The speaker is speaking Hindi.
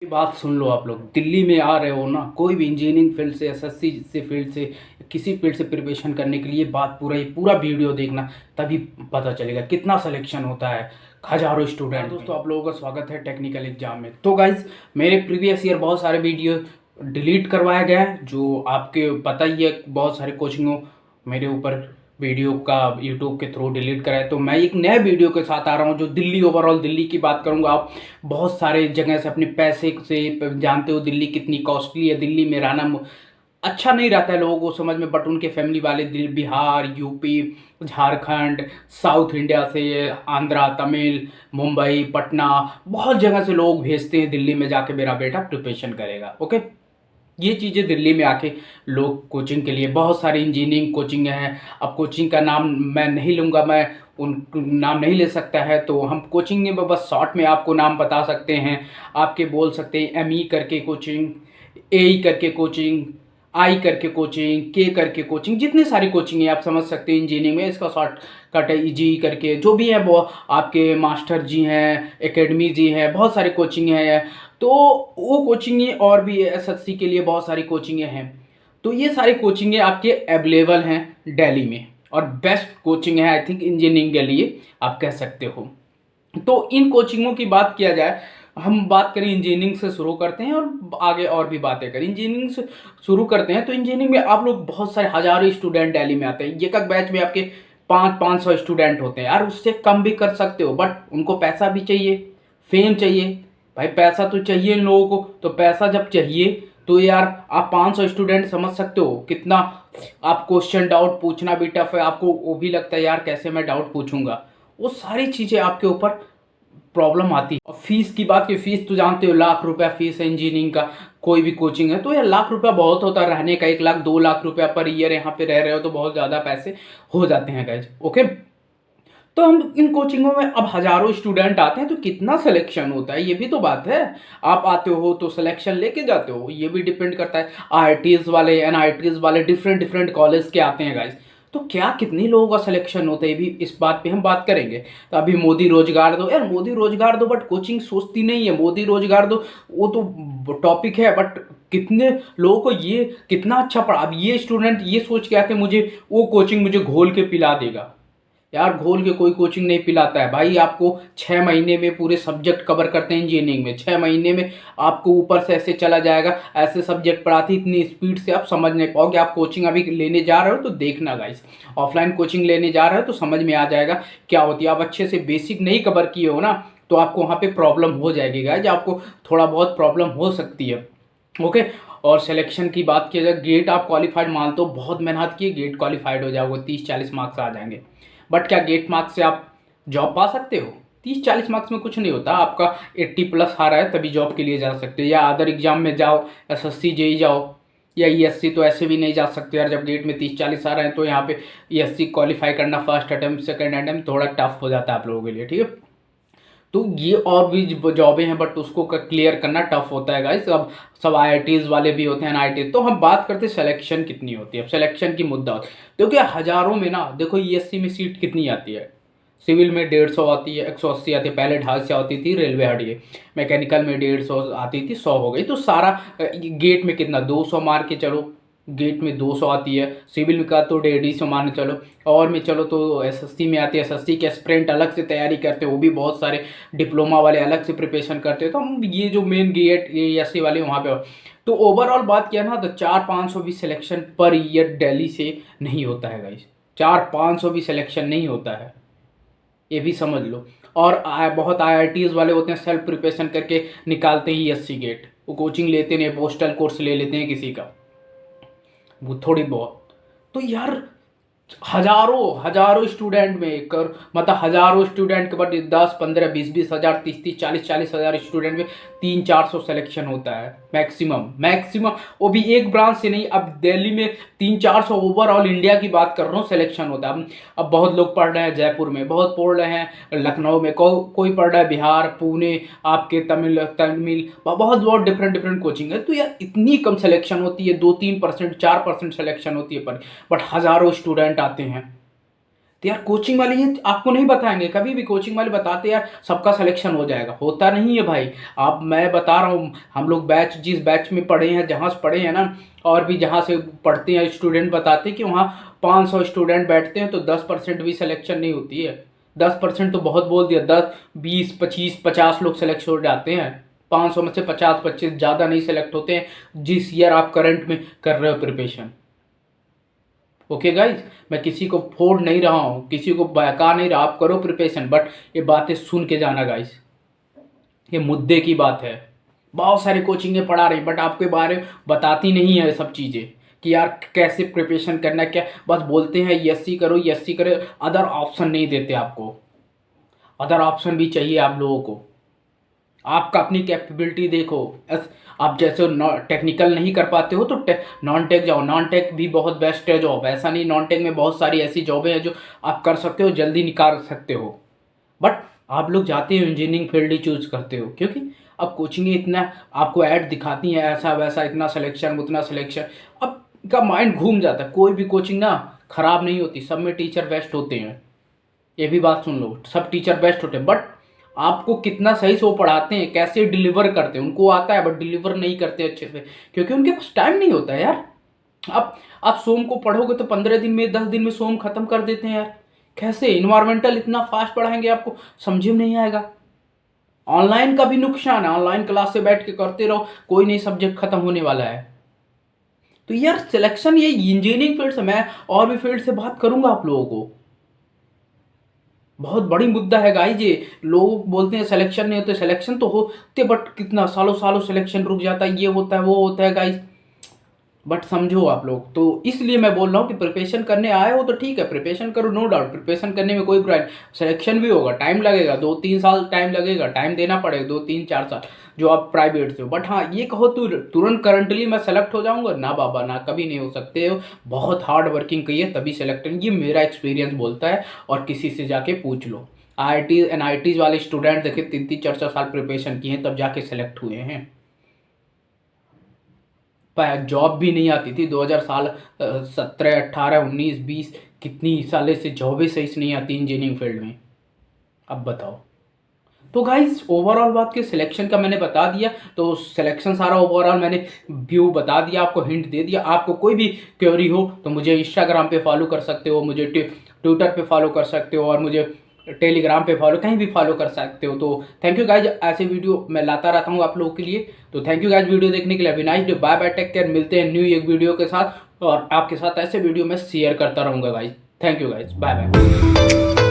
बात सुन लो आप लोग। दिल्ली में आ रहे हो ना, कोई भी इंजीनियरिंग फील्ड से, एसएससी से फील्ड से, किसी फील्ड से प्रिपरेशन करने के लिए बात पूरा, ये पूरा वीडियो देखना, तभी पता चलेगा कितना सिलेक्शन होता है हजारों स्टूडेंट। दोस्तों, आप लोगों का स्वागत है टेक्निकल एग्जाम में। तो गाइज, मेरे प्रीवियस ईयर बहुत सारे वीडियो डिलीट करवाया गया है, जो आपके पता ही है। बहुत सारे कोचिंगों मेरे ऊपर वीडियो का यूट्यूब के थ्रू डिलीट करा है, तो मैं एक नए वीडियो के साथ आ रहा हूँ जो दिल्ली, ओवरऑल दिल्ली की बात करूँगा। आप बहुत सारे जगह से अपने पैसे से जानते हो दिल्ली कितनी कॉस्टली है। दिल्ली में रहना अच्छा नहीं रहता है लोगों को समझ में, बट उनके फैमिली वाले Bihar, UP, Jharkhand, south India से, आंध्रा, तमिल, मुंबई, पटना, बहुत जगह से लोग भेजते हैं दिल्ली में जाके मेरा बेटा प्रिपरेशन करेगा। ओके, ये चीज़ें दिल्ली में आके लोग कोचिंग के लिए, बहुत सारी इंजीनियरिंग कोचिंग हैं। अब कोचिंग का नाम मैं नहीं लूँगा, मैं उन नाम नहीं ले सकता है, तो हम कोचिंग में बस शॉर्ट में आपको नाम बता सकते हैं। आपके बोल सकते हैं एमई करके कोचिंग, एई करके कोचिंग, आई करके कोचिंग, के करके कोचिंग, जितनी सारी कोचिंग है आप समझ सकते हैं इंजीनियरिंग में। इसका शॉर्ट कट है जी करके, जो भी है वो आपके मास्टर जी हैं, एकेडमी जी हैं, बहुत सारी कोचिंग है। तो वो कोचिंगें और भी एसएससी के लिए बहुत सारी कोचिंगें हैं। तो ये सारी कोचिंगें आपके अवेलेबल हैं दिल्ली में, और बेस्ट कोचिंग है आई थिंक इंजीनियरिंग के लिए आप कह सकते हो। तो इन कोचिंगों की बात किया जाए, हम बात करें इंजीनियरिंग से शुरू करते हैं और आगे और भी बातें करें। इंजीनियरिंग से शुरू करते हैं तो इंजीनियरिंग में आप लोग बहुत सारे हजारों स्टूडेंट दिल्ली में आते हैं। एक एक बैच में आपके 500 स्टूडेंट होते हैं यार, उससे कम भी कर सकते हो, बट उनको पैसा भी चाहिए, फेम चाहिए। भाई पैसा तो चाहिए इन लोगों को, तो पैसा जब चाहिए तो यार आप 500 स्टूडेंट समझ सकते हो कितना। आप क्वेश्चन डाउट पूछना भी टफ है, आपको वो भी लगता है यार कैसे मैं डाउट पूछूंगा। वो सारी चीज़ें आपके ऊपर प्रॉब्लम आती है। और फीस की बात की, फीस तो जानते हो, लाख रुपया फीस है इंजीनियरिंग का। कोई भी कोचिंग है तो यार लाख रुपया बहुत होता है रहने का। 1 लाख 2 लाख रुपया पर ईयर यहाँ पे रह रहे हो तो बहुत ज़्यादा पैसे हो जाते हैं गाइज। ओके, तो हम इन कोचिंगों में अब हजारों स्टूडेंट आते हैं तो कितना सिलेक्शन होता है, ये भी तो बात है। आप आते हो तो सिलेक्शन लेके जाते हो, ये भी डिपेंड करता है। आईआईटीज वाले, एनआईटीज वाले, डिफरेंट डिफरेंट कॉलेज के आते हैं गाइज। तो क्या कितने लोगों का सिलेक्शन होता है, ये भी इस बात पे हम बात करेंगे। तो अभी मोदी रोजगार दो, यार मोदी रोजगार दो, बट कोचिंग सोचती नहीं है मोदी रोजगार दो, वो तो टॉपिक है, बट कितने लोगों को ये कितना अच्छा पढ़ा। अब ये स्टूडेंट ये सोच के आते मुझे वो कोचिंग मुझे घोल के पिला देगा। यार घोल के कोई कोचिंग नहीं पिलाता है भाई। आपको 6 महीने में पूरे सब्जेक्ट कवर करते हैं इंजीनियरिंग में। 6 महीने में आपको ऊपर से ऐसे चला जाएगा, ऐसे सब्जेक्ट पढ़ाती इतनी स्पीड से आप समझ नहीं पाओगे। आप कोचिंग अभी लेने जा रहे हो तो देखना गाइस, ऑफलाइन कोचिंग लेने जा रहे हो तो समझ में आ जाएगा क्या होती है। आप अच्छे से बेसिक नहीं कवर किए हो ना, तो आपको वहाँ पे प्रॉब्लम हो जाएगी गाइस, आपको थोड़ा बहुत प्रॉब्लम हो सकती है। ओके, और सिलेक्शन की बात की जाए, गेट आप क्वालिफाइड मानते हो, बहुत मेहनत की, गेट क्वालिफाइड हो जाओगे, 30-40 मार्क्स आ जाएंगे। बट क्या गेट मार्क्स से आप जॉब पा सकते हो? 30-40 मार्क्स में कुछ नहीं होता। आपका 80+ आ रहा है तभी जॉब के लिए जा सकते हो, या अदर एग्जाम में जाओ, एसएससी जेई जाओ, या ईएससी तो ऐसे भी नहीं जा सकते यार। जब गेट में 30-40 आ रहे हैं तो यहाँ पे ईएससी क्वालिफाई करना फर्स्ट अटेम्प्ट सेकंड अटेम्प्ट थोड़ा टफ हो जाता है आप लोगों के लिए, ठीक है। तो ये और भी जॉबें हैं, बट उसको क्लियर करना टफ होता है गाइस। अब सब आईआईटीज वाले भी होते हैं, एनआईटी। तो हम बात करते हैं सिलेक्शन कितनी होती है। अब सिलेक्शन की मुद्दा होता है, देखिए हजारों में ना, देखो ईएससी में सीट कितनी आती है, सिविल में 150 आती है, 180 आती है, पहले 250 आती थी, रेलवे हटिए। मैकेनिकल में 150 आती थी, 100 हो गई। तो सारा गेट में कितना, 200 मार के चलो, गेट में 200 आती है। सिविल में का तो 150 मान चलो, और में चलो तो एसएससी में आती है। एसएससी के एस्पिरेंट अलग से तैयारी करते हैं, वो भी बहुत सारे डिप्लोमा वाले अलग से प्रिपरेशन करते हैं। तो हम ये जो मेन गेट एससी वाले वहाँ पे, तो ओवरऑल बात किया ना तो 400-500 भी सिलेक्शन पर ईयर दिल्ली से नहीं होता है गाइस। 400-500 भी सिलेक्शन नहीं होता है, ये भी समझ लो। और बहुत आईआईटीज वाले होते हैं, सेल्फ प्रिपरेशन करके निकालते ही एससी गेट, वो कोचिंग लेते नहीं, पोस्टल कोर्स ले लेते हैं किसी का, वो थोड़ी बहुत। तो यार हजारों हजारों स्टूडेंट में कर, मतलब हजारों स्टूडेंट के, बट 10-15-20-20 हज़ार, 30-30, 40-40 हज़ार स्टूडेंट में 300-400 सिलेक्शन होता है मैक्सिमम मैक्सिमम, वो भी एक ब्रांच से नहीं। अब दिल्ली में 300-400 ओवरऑल इंडिया की बात कर रहा हूँ सिलेक्शन होता है। अब बहुत लोग पढ़ रहे हैं जयपुर में, बहुत पढ़ रहे हैं लखनऊ में, कोई पढ़ रहा है बिहार, पुणे, आपके तमिल तमिल, बहुत बहुत डिफरेंट डिफरेंट कोचिंग है। तो यार इतनी कम सिलेक्शन होती है, 2-3%, 4% सिलेक्शन होती है पर, बट हजारों स्टूडेंट आते हैं। तो यार कोचिंग वाले ये आपको नहीं बताएंगे, कभी भी कोचिंग वाले बताते यार सबका सिलेक्शन हो जाएगा, होता नहीं है भाई। आप, मैं बता रहा हूँ, हम लोग बैच, जिस बैच में पढ़े हैं, जहाँ से पढ़े हैं ना, और भी जहाँ से पढ़ते हैं स्टूडेंट बताते हैं कि वहाँ 500 स्टूडेंट बैठते हैं तो 10% भी सिलेक्शन नहीं होती है। 10% तो बहुत बोल दिया, 10 20 25 50 लोग सेलेक्ट हो जाते हैं। 500 में से 50 25 ज़्यादा नहीं सेलेक्ट होते हैं जिस ईयर आप करंट में कर रहे हो प्रिपरेशन। ओके गाइज, मैं किसी को फोड़ नहीं रहा हूँ, किसी को बहका नहीं रहा, आप करो प्रिपरेशन, बट ये बातें सुन के जाना गाइज, ये मुद्दे की बात है। बहुत सारी कोचिंगें पढ़ा रही बट आपके बारे में बताती नहीं है सब चीज़ें कि यार कैसे प्रिपरेशन करना है, क्या बस बोलते हैं एससी करो एससी करो, अदर ऑप्शन नहीं देते आपको। अदर ऑप्शन भी चाहिए आप लोगों को, आपका अपनी कैपेबिलिटी देखो। आप जैसे टेक्निकल नहीं कर पाते हो तो नॉन टेक जाओ, नॉन टेक भी बहुत बेस्ट है जॉब, ऐसा नहीं, नॉन टेक में बहुत सारी ऐसी जॉबें हैं जो आप कर सकते हो, जल्दी निकाल सकते हो। बट आप लोग जाते हो इंजीनियरिंग फील्ड ही चूज करते हो, क्योंकि अब कोचिंग इतना आपको ऐड दिखाती हैं, ऐसा वैसा, इतना सिलेक्शन उतना सिलेक्शन, अब का माइंड घूम जाता है। कोई भी कोचिंग ना खराब नहीं होती, सब में टीचर बेस्ट होते हैं, ये भी बात सुन लो, सब टीचर बेस्ट होते हैं, बट आपको कितना सही से वो पढ़ाते हैं, कैसे डिलीवर करते हैं, उनको आता है बट डिलीवर नहीं करते अच्छे से, क्योंकि उनके पास टाइम नहीं होता है यार। आप सोम को पढ़ोगे तो 15 दिन में 10 दिन में सोम खत्म कर देते हैं यार। कैसे इन्वायरमेंटल इतना फास्ट पढ़ाएंगे, आपको समझ में नहीं आएगा। ऑनलाइन का भी नुकसान है, ऑनलाइन क्लास से बैठ के करते रहो, कोई नहीं सब्जेक्ट खत्म होने वाला है। तो यार सिलेक्शन, ये इंजीनियरिंग फील्ड से, मैं और भी फील्ड से बात करूंगा आप लोगों को, बहुत बड़ी मुद्दा है गाइस ये। लोग बोलते हैं सिलेक्शन नहीं होते, सिलेक्शन तो होते बट कितना सालों सालों सिलेक्शन रुक जाता है, ये होता है वो होता है गाइस। बट समझो आप लोग, तो इसलिए मैं बोल रहा हूँ कि प्रिपरेशन करने आए हो तो ठीक है, प्रिपरेशन करो, नो डाउट, प्रिपरेशन करने में कोई बुराई नहीं। सिलेक्शन भी होगा, टाइम लगेगा, 2-3 साल टाइम लगेगा, टाइम देना पड़ेगा, 2-3-4 साल जो आप प्राइवेट से हो। बट हाँ, ये कहो तो तुरंत करंटली मैं सेलेक्ट हो जाऊंगा ना बाबा, ना, कभी नहीं हो सकते हो। बहुत हार्ड वर्किंग करिए तभी सेलेक्ट, ये मेरा एक्सपीरियंस बोलता है, और किसी से जाके पूछ लो। IIT NIT वाले स्टूडेंट देखे 3-4 साल प्रिपरेशन किए तब जाके सेलेक्ट हुए हैं। पर जॉब भी नहीं आती थी 2000 साल, 17 18 19 20 कितनी साले से जॉबें सही से नहीं आती इंजीनियरिंग फील्ड में, अब बताओ। तो गाइस ओवरऑल बात के सिलेक्शन का मैंने बता दिया, तो सिलेक्शन सारा ओवरऑल मैंने व्यू बता दिया, आपको हिंट दे दिया। आपको कोई भी क्वेरी हो तो मुझे इंस्टाग्राम पे फॉलो कर सकते हो, मुझे ट्विटर पे फॉलो कर सकते हो, और मुझे टेलीग्राम पे फॉलो, कहीं भी फॉलो कर सकते हो। तो थैंक यू गाइज, ऐसे वीडियो मैं लाता रहता हूँ आप लोगों के लिए। तो थैंक यू गाइज वीडियो देखने के लिए, nice day, bye bye, take care, मिलते हैं न्यू एक वीडियो के साथ, और आपके साथ ऐसे वीडियो मैं शेयर करता रहूँगा guys. Thank you guys, bye bye.